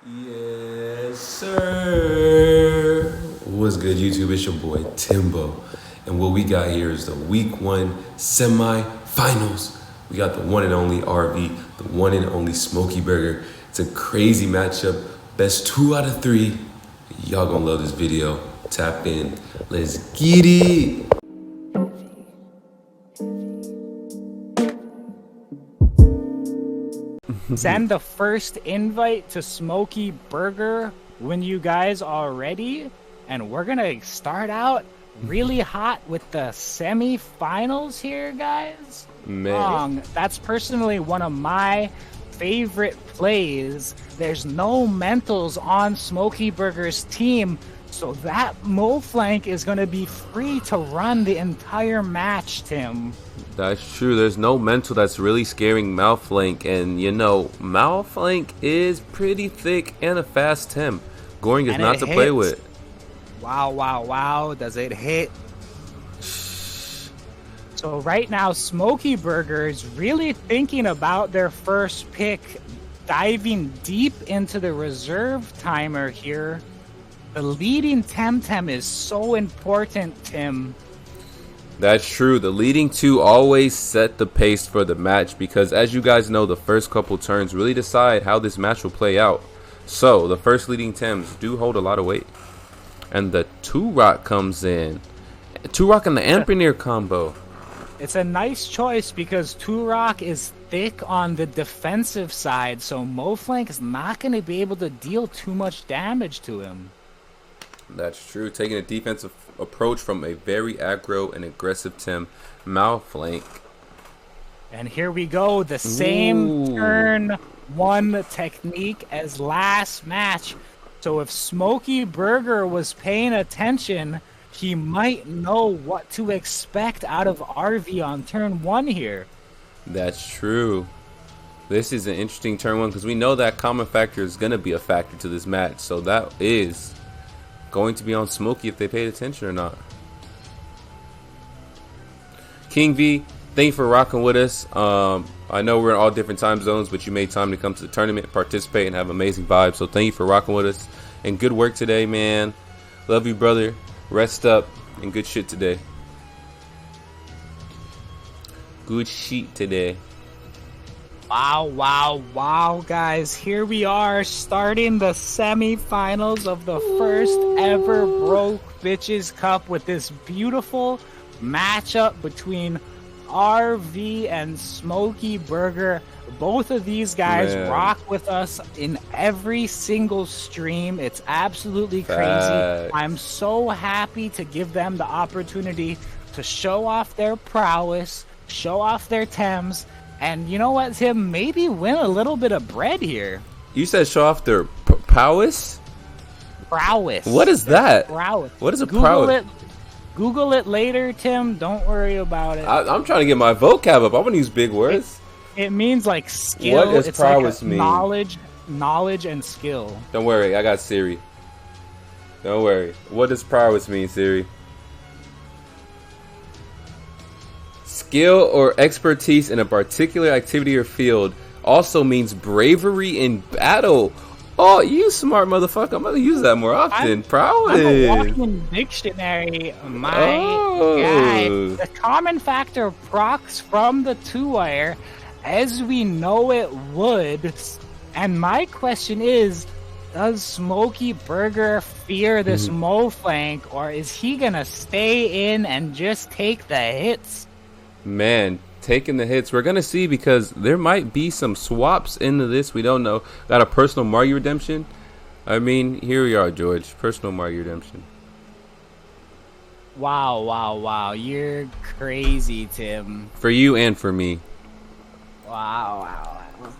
Yes, sir. What's good, YouTube? It's your boy Timbo, and what we got here is the Week 1 semi-finals. We got the one and only RV, the one and only Smokeyburger. It's a crazy matchup. Best 2 out of 3. Y'all gonna love this video. Tap in. Let's get it. Send the first invite to Smokey Burger when you guys are ready. And we're going to start out really hot with the semi-finals here, guys. Man. That's personally one of my favorite plays. There's no mentals on Smokey Burger's team, so that Mo flank is going to be free to run the entire match, Tim. That's true. There's no mental that's really scaring Malflank, and you know, Malflank is pretty thick and a fast Tim. Goring is not to play with. Wow, wow, wow. Does it hit? So right now, Smokey Burger is really thinking about their first pick, diving deep into the reserve timer here. The leading Temtem is so important, Tim. That's true. The leading two always set the pace for the match because, as you guys know, the first couple turns really decide how this match will play out. So, the first leading Tems do hold a lot of weight. And the 2-Rock comes in. 2-Rock and the Amperneer combo. It's a nice choice because 2-Rock is thick on the defensive side, so Moflank is not going to be able to deal too much damage to him. That's true. Taking a defensive approach from a very aggro and aggressive Tim, Malflank. And here we go, the same turn one technique as last match. So if Smokey Burger was paying attention, he might know what to expect out of RV on turn 1 here. That's true. This is an interesting turn 1 because we know that common factor is going to be a factor to this match. So that is going to be on Smokey if they paid attention or not. King V, thank you for rocking with us. I know we're in all different time zones, but you made time to come to the tournament, participate, and have amazing vibes. So thank you for rocking with us. And good work today, man. Love you, brother. Rest up and good shit today. Good shit today. Wow, wow, wow, guys. Here we are starting the semifinals of the first ever Broke Bitches Cup with this beautiful matchup between RV and Smokey Burger. Both of these guys rock with us in every single stream. It's absolutely crazy. I'm so happy to give them the opportunity to show off their prowess, show off their Tems, and you know what, Tim? Maybe win a little bit of bread here. You said show off their prowess? Prowess. What is that? Prowess. What is a prowess? Google it later, Tim. Don't worry about it. I'm trying to get my vocab up. I want to use big words. It means like skill. What does it's prowess like mean? Knowledge and skill. Don't worry, I got Siri. Don't worry. What does prowess mean, Siri? Skill or expertise in a particular activity or field. Also means bravery in battle. Oh, you smart motherfucker. I'm going to use that more often. Prowess. I'm a walking dictionary, my guy. The common factor procs from the 2-wire as we know it would. And my question is, does Smokey Burger fear this Mo flank, or is he going to stay in and just take the hits? Man, taking the hits. We're going to see because there might be some swaps into this. We don't know. Got a personal Mario redemption. I mean, here we are, George. Personal Mario redemption. Wow, wow, wow. You're crazy, Tim. For you and for me. Wow, wow.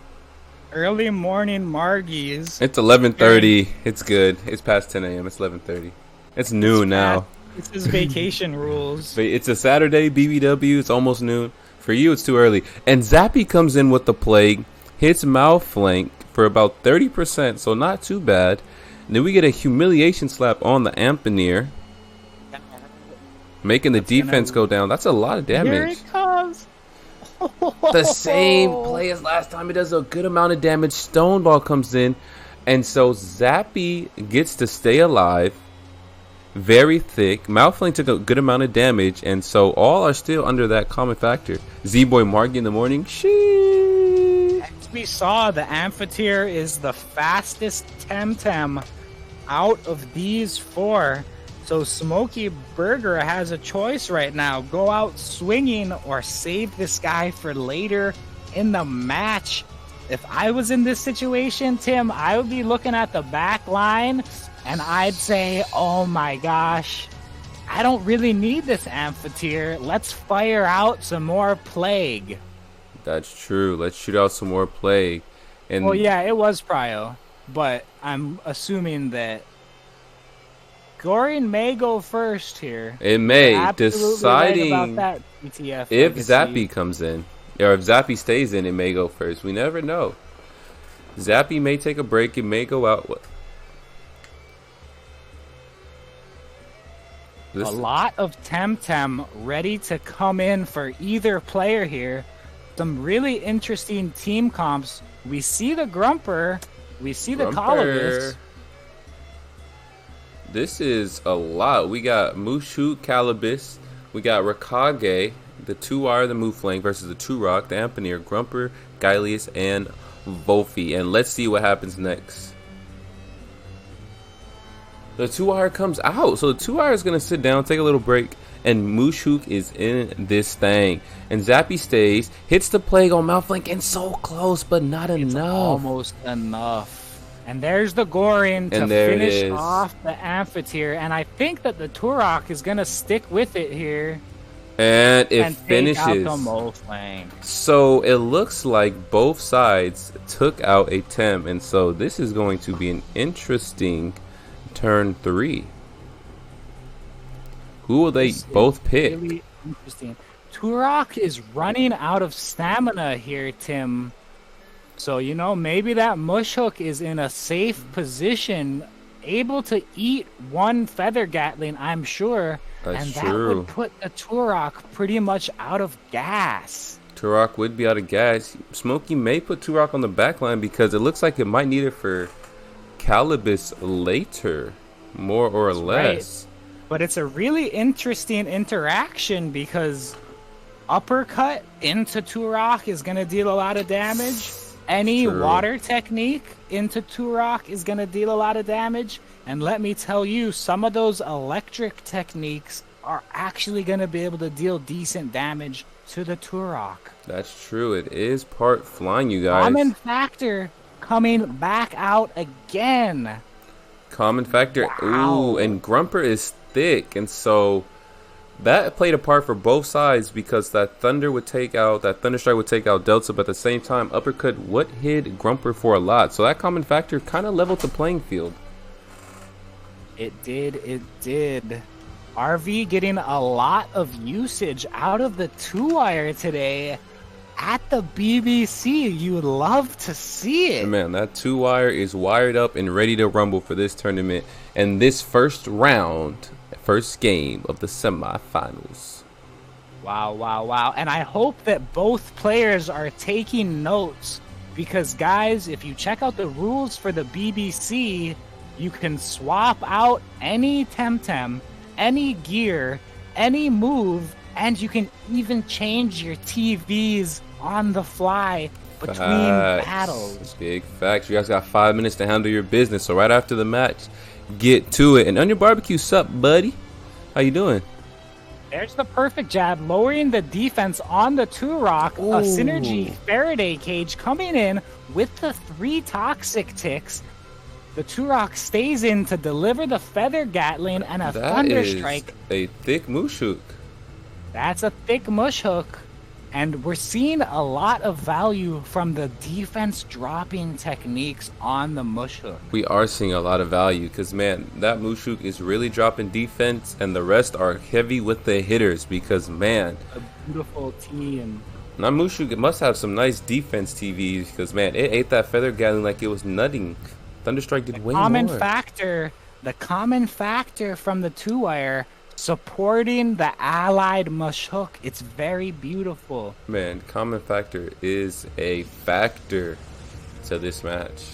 Early morning Margies. It's 11:30. It's good. It's past 10 a.m. It's 11:30. It's noon now. This is vacation rules. But it's a Saturday, BBW. It's almost noon. For you, it's too early. And Zappy comes in with the plague, hits Malflank for about 30%, so not too bad. And then we get a humiliation slap on the Amperneer, making the defense go down. That's a lot of damage. Here it comes. The same play as last time. It does a good amount of damage. Stoneball comes in, And so Zappy gets to stay alive. Very thick. Malflame took a good amount of damage, and so all are still under that common factor. Z-Boy Marky in the morning. Sheesh. As we saw, the Amphitheater is the fastest Temtem out of these 4. So Smokey Burger has a choice right now. Go out swinging or save this guy for later in the match. If I was in this situation, Tim, I would be looking at the back line and I'd say, oh my gosh, I don't really need this Amphitheater. Let's fire out some more Plague. That's true. Let's shoot out some more Plague. And well, yeah, it was Prio, but I'm assuming that Gorian may go first here. it may, Absolutely deciding right about that, ETF if legacy. Zappy comes in. Or if Zappy stays in, it may go first. We never know. Zappy may take a break. It may go out. A lot of Temtem ready to come in for either player here. Some really interesting team comps. We see the Grumper. We see the Colobus. This is a lot. We got Mushu, Calibus. We got Rakage, the 2R, the Mooflang versus the 2-Rock, the Ampineer, Grumper, Gylius, and Volfi. And let's see what happens next. The 2R comes out. So the 2R is going to sit down, take a little break. And Mushuk is in this thing. And Zappy stays, hits the Plague on Malflank, and so close, but not enough. Almost enough. And there's the Gorian to finish off the Amphitheater. And I think that the Turok is going to stick with it here. And it finishes. Take out the Mothlang. So it looks like both sides took out a Tem. And so this is going to be an interesting turn 3. Who will they both pick? Really interesting. Turok is running out of stamina here, Tim. So, you know, maybe that Mushhook is in a safe position, able to eat one Feather Gatling, I'm sure. That's and true. That would put the Turok pretty much out of gas. Turok would be out of gas. Smokey may put Turok on the back line because it looks like it might need it for Calibus later, more or less. Right. But it's a really interesting interaction because uppercut into Turok is going to deal a lot of damage. Any water technique into Turok is going to deal a lot of damage. And let me tell you, some of those electric techniques are actually going to be able to deal decent damage to the Turok. That's true. It is part flying, you guys. Common Factor coming back out again. Common Factor. Wow. Ooh, and Grumper is thick. And so that played a part for both sides because that Thunderstrike would take out Delta, but at the same time, Uppercut would hit Grumper for a lot. So that Common Factor kind of leveled the playing field. It did. RV getting a lot of usage out of the 2-wire today at the BBC. You would love to see it. Man, that 2-wire is wired up and ready to rumble for this tournament. And this first game of the semifinals. Wow. And I hope that both players are taking notes because, guys, if you check out the rules for the BBC, you can swap out any Temtem, any gear, any move, and you can even change your TVs on the fly between battles. Big facts. You guys got 5 minutes to handle your business. So right after the match, get to it. And on your barbecue, sup, buddy? How you doing? There's the perfect jab, lowering the defense on the Turok. A synergy Faraday cage coming in with the 3 toxic ticks. The Turok stays in to deliver the Feather Gatling and a Thunderstrike. A thick Mushhook. That's a thick Mushhook. And we're seeing a lot of value from the defense dropping techniques on the Mushhook. We are seeing a lot of value because, man, that Mushhook is really dropping defense and the rest are heavy with the hitters because, man. A beautiful team. Now, Mushhook must have some nice defense TVs because, man, it ate that Feather Gatling like it was nutting. Thunderstrike did way more. The common factor from the 2-wire supporting the allied Mushhook. It's very beautiful. Man, Common Factor is a factor to this match.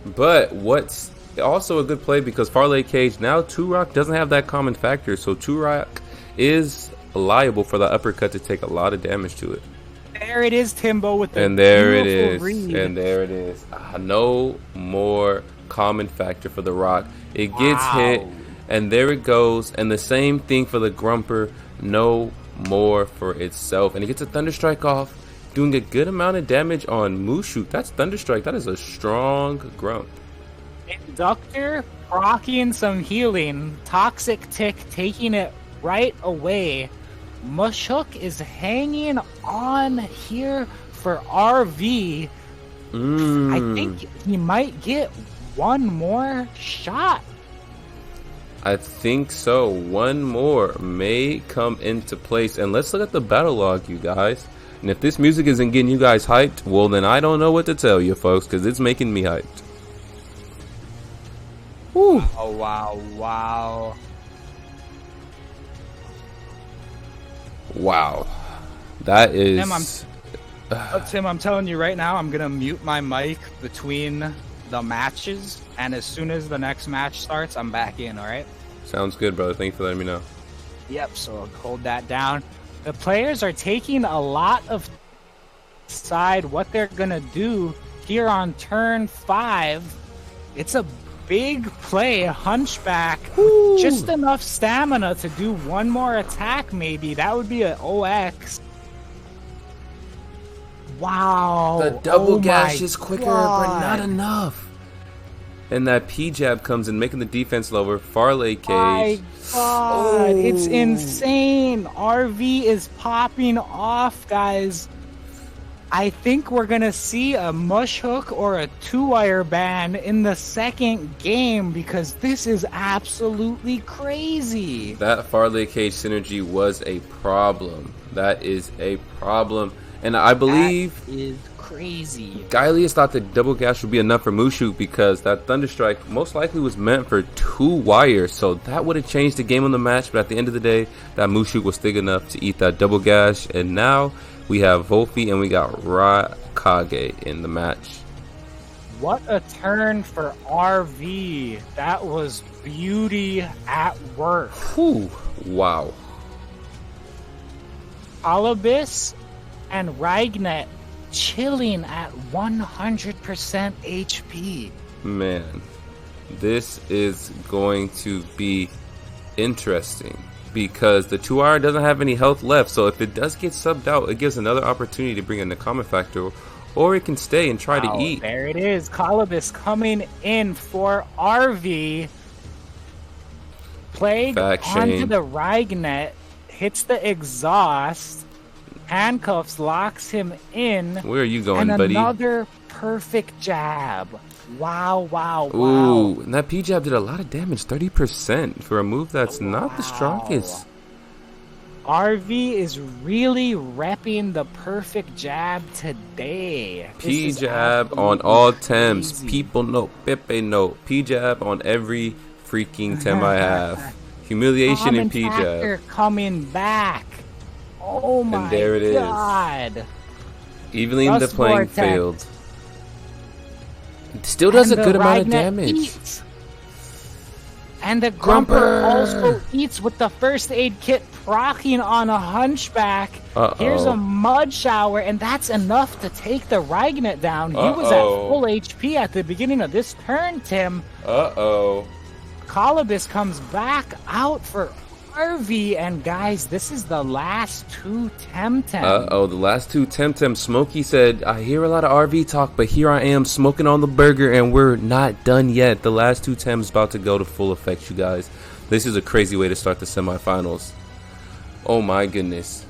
But what's also a good play because Farley Cage now Turok doesn't have that common factor, so Turok is liable for the uppercut to take a lot of damage to it. There it is, Timbo, with the And there it beautiful is. read. And there it is. No more common factor for the Rock. It gets hit, and there it goes. And the same thing for the Grumper. No more for itself. And it gets a Thunderstrike off, doing a good amount of damage on Mushu. That's Thunderstrike. That is a strong Grump. Inductor proccing some healing. Toxic Tick taking it right away. Mushhook is hanging on here for RV. I think he might get one more shot. I think so. One more may come into place. And let's look at the battle log, you guys. And if this music isn't getting you guys hyped, well, then I don't know what to tell you, folks, because it's making me hyped. Woo. Oh, wow. Wow. That is... Tim, I'm telling you right now, I'm going to mute my mic between the matches, and as soon as the next match starts, I'm back in, alright? Sounds good, brother. Thank you for letting me know. Yep, so I'll hold that down. The players are taking a lot of decide what they're going to do here on turn 5. It's a big play, Hunchback. Just enough stamina to do one more attack, maybe. That would be an OX. Wow. The double gash my is quicker, God. but not enough. And that P-jab comes in, making the defense lower. Farley Cage. My God, it's insane. RV is popping off, guys. I think we're going to see a mush hook or a 2-wire ban in the second game because this is absolutely crazy. That Farley Cage synergy was a problem. That is a problem. And I believe that is crazy. Gylius thought that double gash would be enough for Mushu because that Thunderstrike most likely was meant for 2 wires. So that would have changed the game on the match. But at the end of the day, that Mushu was thick enough to eat that double gash. And now we have Volfi and we got Raikage in the match. What a turn for RV. That was beauty at work. Whew. Wow. Alibis and Ragnet chilling at 100% HP. Man, this is going to be interesting because the 2-wire doesn't have any health left. So if it does get subbed out, it gives another opportunity to bring in the common factor, or it can stay and try to eat. There it is. Calibus coming in for RV. Plague onto the Ragnet. Hits the exhaust. Handcuffs, locks him in. Where are you going, and buddy? Another perfect jab. Wow. Ooh, and that P-jab did a lot of damage, 30% for a move that's not the strongest. RV is really repping the perfect jab today. P-jab on all Thymes. People know, Pepe know. P-jab on every freaking Thyme I have. Humiliation and P-jab. Coming back. Oh my and there it God. Is. Evening the playing field. It still does a good amount of damage. Eats. And the Grumper also eats with the first aid kit proccing on a Hunchback. Here's a mud shower, and that's enough to take the Ragnet down. He was at full HP at the beginning of this turn, Tim. Calibus comes back out for RV, and guys, this is the last 2 Temtem. The last 2 Temtem. Smokey said, I hear a lot of RV talk, but here I am smoking on the burger, and we're not done yet. The last 2 Tems about to go to full effect, you guys. This is a crazy way to start the semifinals. Oh my goodness.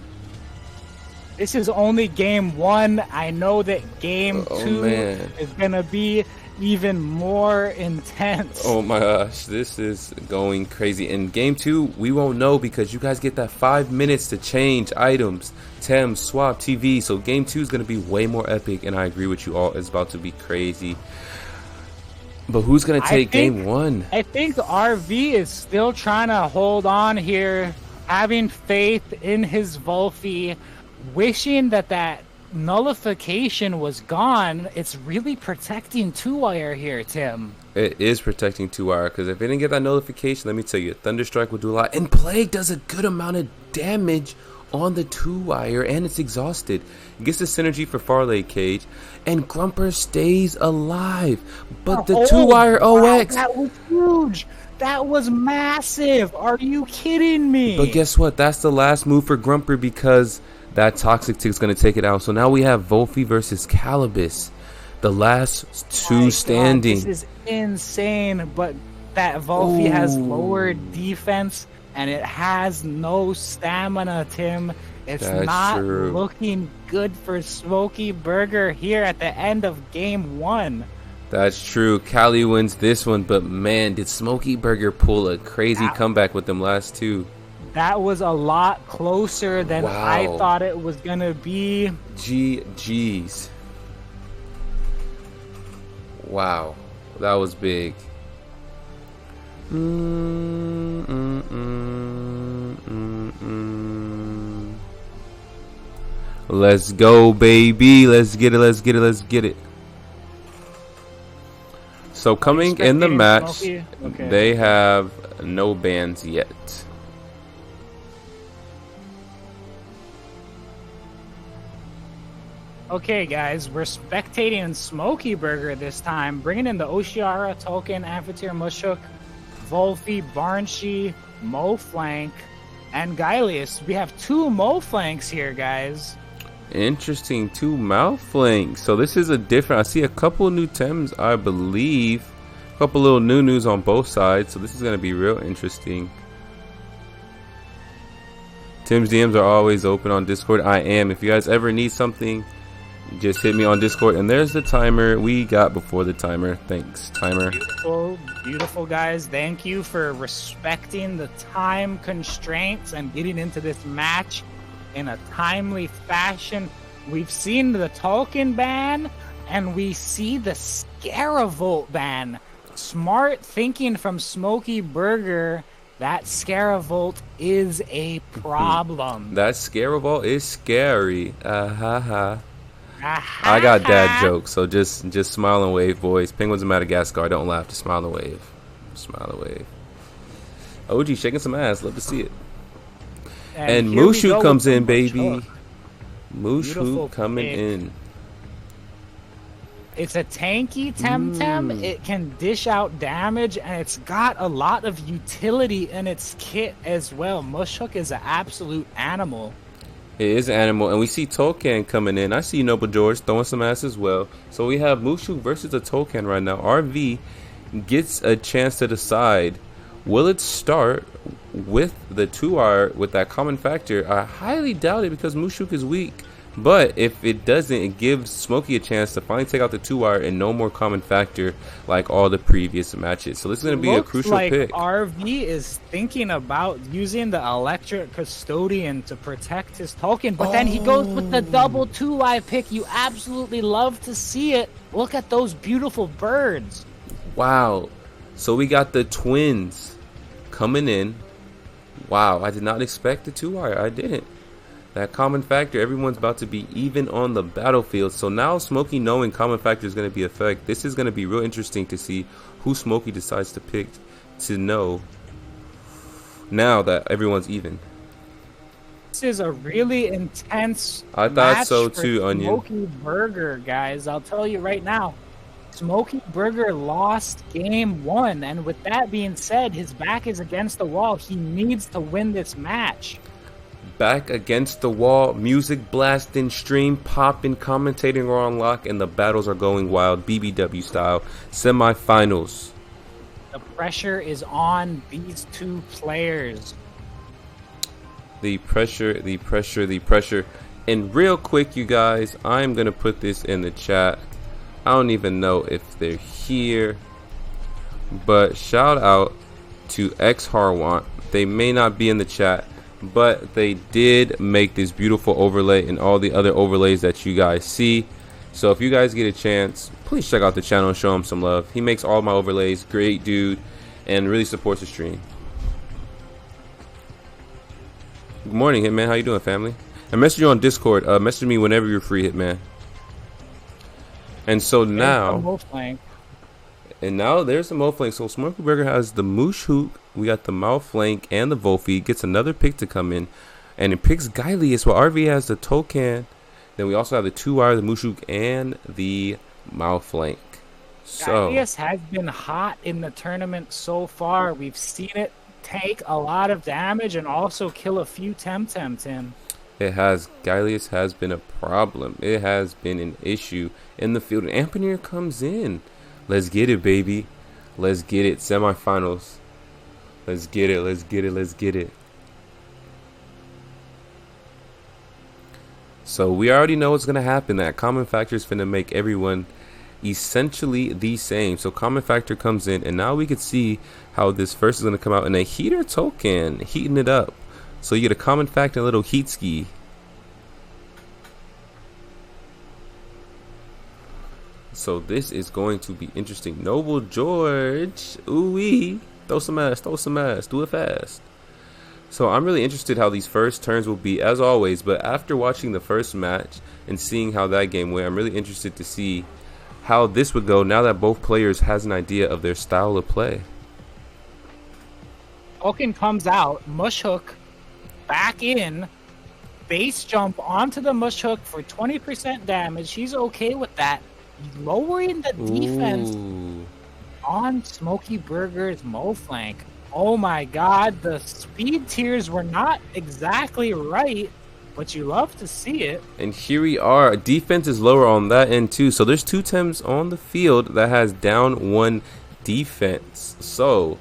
This is only game 1. I know that game 2 is going to be even more intense. Oh my gosh, this is going crazy. In game 2, we won't know because you guys get that 5 minutes to change items, Thames, swap, TV. So game 2 is going to be way more epic, and I agree with you all. It's about to be crazy. But who's going to take game 1? I think RV is still trying to hold on here, having faith in his Volfi, wishing that nullification was gone, it's really protecting 2-wire here, Tim. It is protecting 2-wire because if it didn't get that notification, let me tell you, Thunderstrike will do a lot. And Plague does a good amount of damage on the 2-wire, and it's exhausted. It gets the synergy for Farley Cage, and Grumper stays alive. But the 2-wire OX. That was huge. That was massive. Are you kidding me? But guess what? That's the last move for Grumper because that Toxic Tick's going to take it out. So now we have Volphy versus Calibus. The last two standing. God, this is insane. But that Volphy has lower defense and it has no stamina, Tim. It's not looking good for Smokeyburger here at the end of game 1. That's true. Cali wins this one, but man, did Smokeyburger pull a crazy comeback with them last two. That was a lot closer than I thought it was going to be. GG's. Wow. That was big. Let's go, baby. Let's get it. Let's get it. Let's get it. So coming in the match, they have no bans yet. Okay, guys, we're spectating Smokeyburger this time, bringing in the Oshiara, Tolkien, Amphitheater, Mushuk, Volphy, Barnshee, Moflank, and Gylius. We have 2 Moflanks here, guys. Interesting, 2 Mouthflanks. So this is a different. I see a couple new Thymes, I believe. A couple little new news on both sides. So this is going to be real interesting. Tim's DMs are always open on Discord. I am. If you guys ever need something, just hit me on Discord. And there's the timer we got before the timer. Thanks, timer. Beautiful, beautiful, guys. Thank you for respecting the time constraints and getting into this match in a timely fashion. We've seen the Tolkien ban, and we see the Scaravolt ban. Smart thinking from Smokeyburger. That Scaravolt is a problem. That Scaravolt is scary. I got dad jokes, so just smile and wave, boys. Penguins of Madagascar, don't laugh, just smile and wave. Smile and wave. OG shaking some ass, love to see it. And Mushu comes in, baby. Mushu coming in. It's a tanky Temtem. It can dish out damage, and it's got a lot of utility in its kit as well. Mushhook is an absolute animal. It is an animal, and we see Tolkien coming in. I see Noble George throwing some ass as well. So we have Mushu versus a Tolkien right now. RV gets a chance to decide, will it start with the 2-wire with that common factor? I highly doubt it because Mushuk is weak. But if it doesn't, it gives Smokey a chance to finally take out the 2-wire and no more common factor like all the previous matches. So this is going to be a crucial pick. RV is thinking about using the Electric Custodian to protect his Tolkien, but then he goes with the double 2-wire pick. You absolutely love to see it. Look at those beautiful birds. Wow. So we got the twins coming in. Wow, I did not expect the 2-wire. I didn't. That common factor, everyone's about to be even on the battlefield. So now Smokey knowing common factor is going to be effect. This is going to be real interesting to see who Smokey decides to pick to know now that everyone's even. This is a really intense I thought so too, Onion. Smokeyburger, guys. I'll tell you right now. Smokeyburger lost game 1, and with that being said, his back is against the wall. He needs to win this match. Back against the wall, music blasting, stream popping, commentating are on lock, and the battles are going wild, BBW style. Semifinals. The pressure is on these 2 players. The pressure, the pressure, the pressure. And real quick, you guys, I'm going to put this in the chat. I don't even know if they're here, but shout out to X Harwant. They may not be in the chat, but they did make this beautiful overlay and all the other overlays that you guys see. So if you guys get a chance, please check out the channel and show him some love. He makes all my overlays. Great dude, and really supports the stream. Good morning, Hitman. How you doing, family? I messaged you on Discord. Message me whenever you're free, Hitman. And so now, and now there's the Mo flank. So Smokeyburger has the Moosh Hook. We got the Mouth flank and the Wolfie. Gets another pick to come in, and it picks Gylius. While RV has the Tokan. Then we also have the 2-wire, the Moosh Hook, and the Mouth flank. So Gylius has been hot in the tournament so far. We've seen it take a lot of damage and also kill a few Temtem, Tim. it has, Gylius has been a problem. It has been an issue in the field. And Ampanier comes in. Let's get it, baby. Let's get it. Semifinals. Let's get it. Let's get it. Let's get it. So we already know what's going to happen. That common factor is going to make everyone essentially the same. So common factor comes in, and now we can see how this first is going to come out in a heater token, heating it up. So you get a common factor and a little heat ski. So this is going to be interesting. Noble George, ooh-wee, throw some ass, do it fast. So I'm really interested how these first turns will be, as always. But after watching the first match and seeing how that game went, I'm really interested to see how this would go now that both players has an idea of their style of play. Token comes out, Mush Hook back in, base jump onto the Mush Hook for 20% damage. He's okay with that. Lowering the defense on Smokeyburger's Mo flank. Oh my god, the speed tiers were not exactly right, but you love to see it. And here we are. Defense is lower on that end too. So there's two Tims on the field that has down one defense. So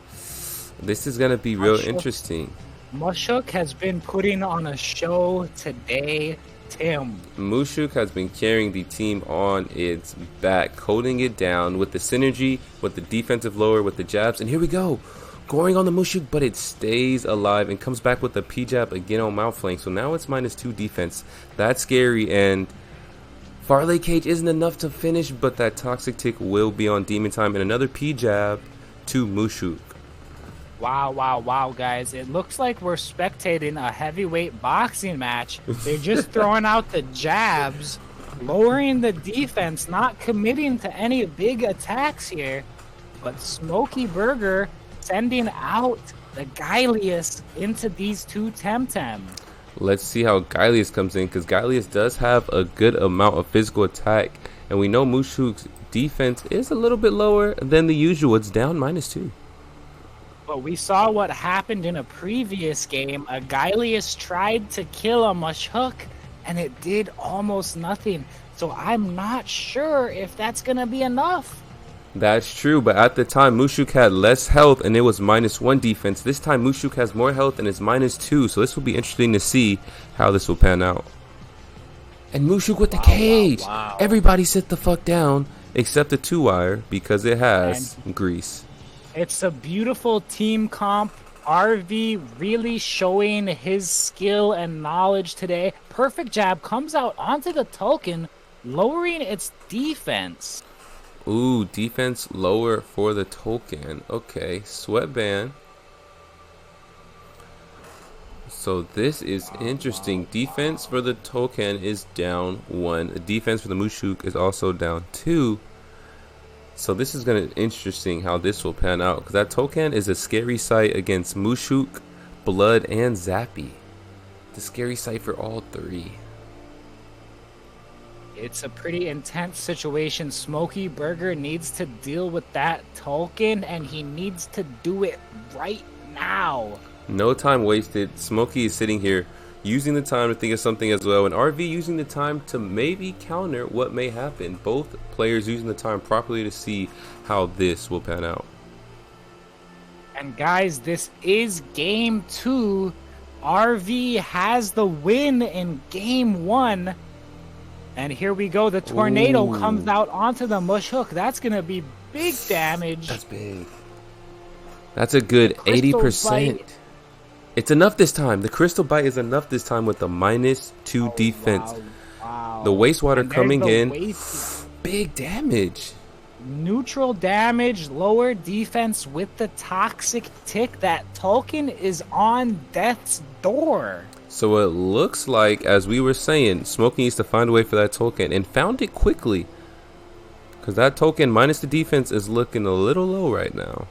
this is going to be real interesting. Mushuk has been putting on a show today, Tim. Mushuk has been carrying the team on its back, holding it down with the synergy, with the defensive lower, with the jabs. And here we go. Going on the Mushuk, but it stays alive and comes back with the P-jab again on mouth flank. So now it's -2 defense. That's scary, and Farley Cage isn't enough to finish, but that Toxic Tick will be on Demon Time, and another P-jab to Mushuk. Wow, wow, wow, guys. It looks like we're spectating a heavyweight boxing match. They're just throwing out the jabs, lowering the defense, not committing to any big attacks here. But Smokeyburger sending out the Gylius into these two Temtem. Let's see how Gylius comes in, because Gylius does have a good amount of physical attack, and we know Mushuk's defense is a little bit lower than the usual. It's down -2. But we saw what happened in a previous game. A Gylius tried to kill a Mushhook, and it did almost nothing. So I'm not sure if that's going to be enough. That's true, but at the time, Mushuk had less health, and it was -1 defense. This time, Mushuk has more health, and it's -2, so this will be interesting to see how this will pan out. And Mushuk with the cage! Wow. Everybody sit the fuck down, except the 2-wire, because it has grease. It's a beautiful team comp. RV really showing his skill and knowledge today. Perfect jab comes out onto the token, lowering its defense. Ooh, defense lower for the token. Okay, sweatband. So this is interesting. Defense for the token is down 1. Defense for the Mushuk is also down 2. So this is going to be interesting how this will pan out, because that token is a scary sight against Mushuk, Blood, and Zappy. The scary sight for all three. It's a pretty intense situation. Smokeyburger needs to deal with that token, and he needs to do it right now. No time wasted. Smokey is sitting here using the time to think of something as well, and RV using the time to maybe counter what may happen. Both players using the time properly to see how this will pan out. And guys, this is game 2. RV has the win in game 1. And here we go. The tornado comes out onto the Mush Hook. That's going to be big damage. That's big. That's a good 80%. It's enough this time. The Crystal Bite is enough this time with the -2 defense. Wow. The wastewater coming in. Big damage. Neutral damage, lower defense with the Toxic Tick. That token is on death's door. So it looks like, as we were saying, Smokey needs to find a way for that token, and found it quickly. Because that token, minus the defense, is looking a little low right now.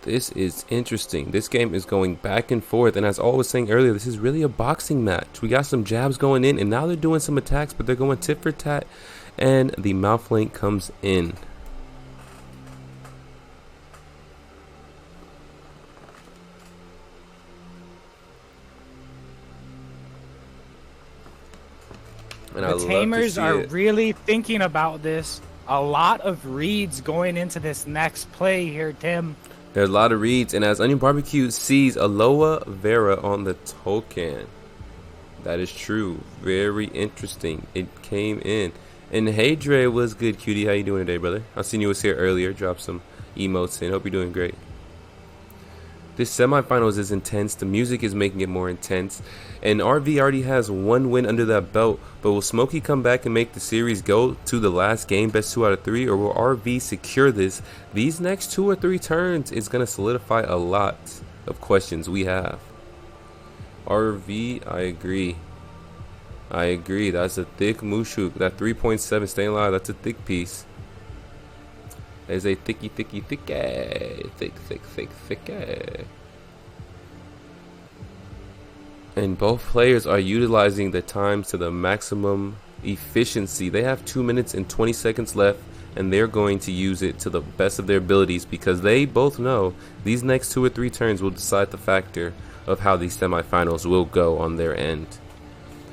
This is interesting. This game is going back and forth, and as I was saying earlier, this is really a boxing match. We got some jabs going in, and now they're doing some attacks, but they're going tit for tat, and the mouth link comes in. And the tamers are really thinking about this. A lot of reads going into this next play here, Tim. There's a lot of reads, and as Onion Barbecue sees Aloha Vera on the token. That is true. Very interesting. It came in. And hey Dre, what's good, cutie? How you doing today, brother? I seen you was here earlier. Drop some emotes in. Hope you're doing great. This semifinals is intense. The music is making it more intense. And RV already has one win under that belt. But will Smokey come back and make the series go to the last game, best 2 out of 3? Or will RV secure this? These next 2 or 3 turns is going to solidify a lot of questions we have. RV, I agree. I agree. That's a thick Mushuk. That 3.7 staying alive, that's a thick piece. There's a thicky. And both players are utilizing the times to the maximum efficiency. They have 2 minutes and 20 seconds left, and they're going to use it to the best of their abilities because they both know these next 2 or 3 turns will decide the factor of how these semifinals will go on their end.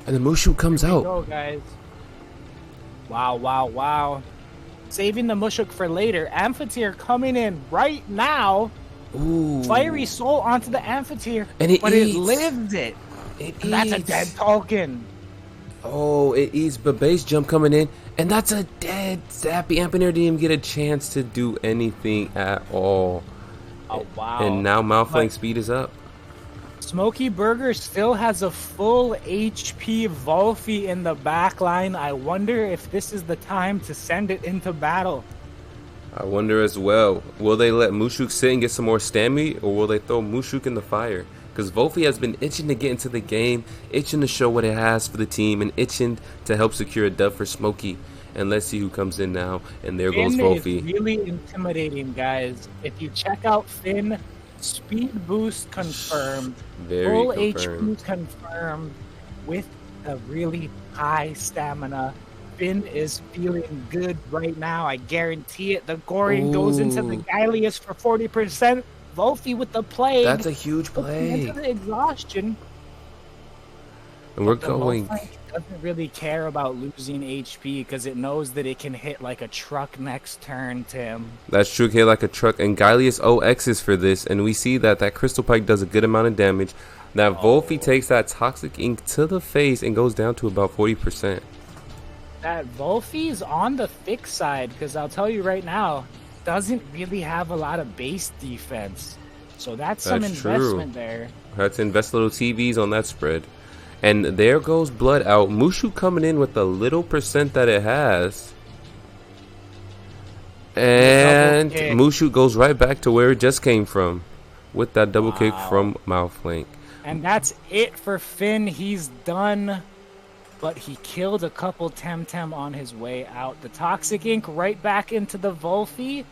And the Mushu comes out. Go, guys. Wow. Saving the Mushuk for later. Amphitheater coming in right now. Ooh. Fiery Soul onto the Amphitheater. And it lived it. That's a dead token. Oh, it eats, but base jump coming in. And that's a dead Zappy. Amphitheater didn't even get a chance to do anything at all. Oh, wow. And now Malfang speed is up. Smokeyburger still has a full HP Volphy in the back line. I wonder if this is the time to send it into battle. I wonder as well. Will they let Mushuk sit and get some more stammy, or will they throw Mushuk in the fire? Because Volphy has been itching to get into the game, itching to show what it has for the team, and itching to help secure a dub for Smokey. And let's see who comes in now. And there goes Volphy. Finn is really intimidating, guys. If you check out Finn, speed boost confirmed, full HP confirmed, with a really high stamina. Finn is feeling good right now. I guarantee it. The Gorian goes into the Gylius for 40%. Volphy with the play. That's a huge play. Into the exhaustion. And we're going. Doesn't really care about losing HP because it knows that it can hit like a truck next turn, Tim. That's true, hit like a truck. And Gylius OXs for this. And we see that Crystal Pike does a good amount of damage. That Volphy takes that Toxic Ink to the face and goes down to about 40%. That Volphy's on the thick side because I'll tell you right now, doesn't really have a lot of base defense. So that's some investment there. Had to invest little TVs on that spread. And there goes blood out. Mushu coming in with the little percent that it has. And Mushu goes right back to where it just came from. With that double kick from Malflink. And that's it for Finn. He's done. But he killed a couple Temtem on his way out. The Toxic Ink right back into the Volphy.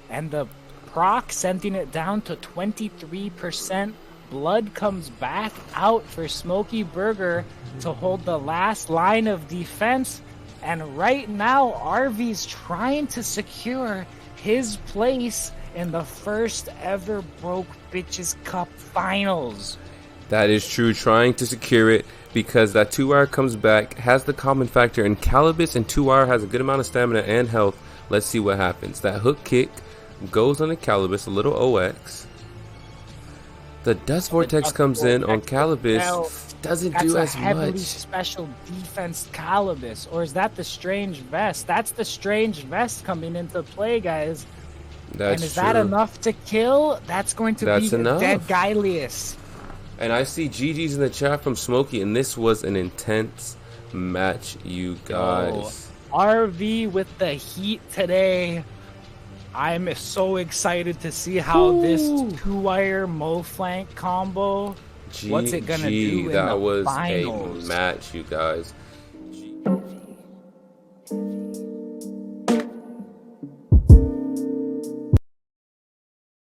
And the proc sending it down to 23%. Blood comes back out for Smokeyburger to hold the last line of defense. And right now, RV's trying to secure his place in the first ever Broke Bitches Cup finals. That is true, trying to secure it because that 2-hour comes back, has the common factor, and Calibus and 2-hour has a good amount of stamina and health. Let's see what happens. That hook kick goes on the Calibus, a little OX. The Dust Vortex comes in on Calibus, doesn't do as much. That's a heavily special defense Calibus, or is that the Strange Vest? That's the Strange Vest coming into play, guys. That's and is that enough to kill? That's going to be enough. Dead Gylius. And I see GG's in the chat from Smokey, and this was an intense match, you guys. RV with the heat today. I'm so excited to see how this two-wire Mo Flank combo, what's it gonna do in that the was finals? a match, you guys.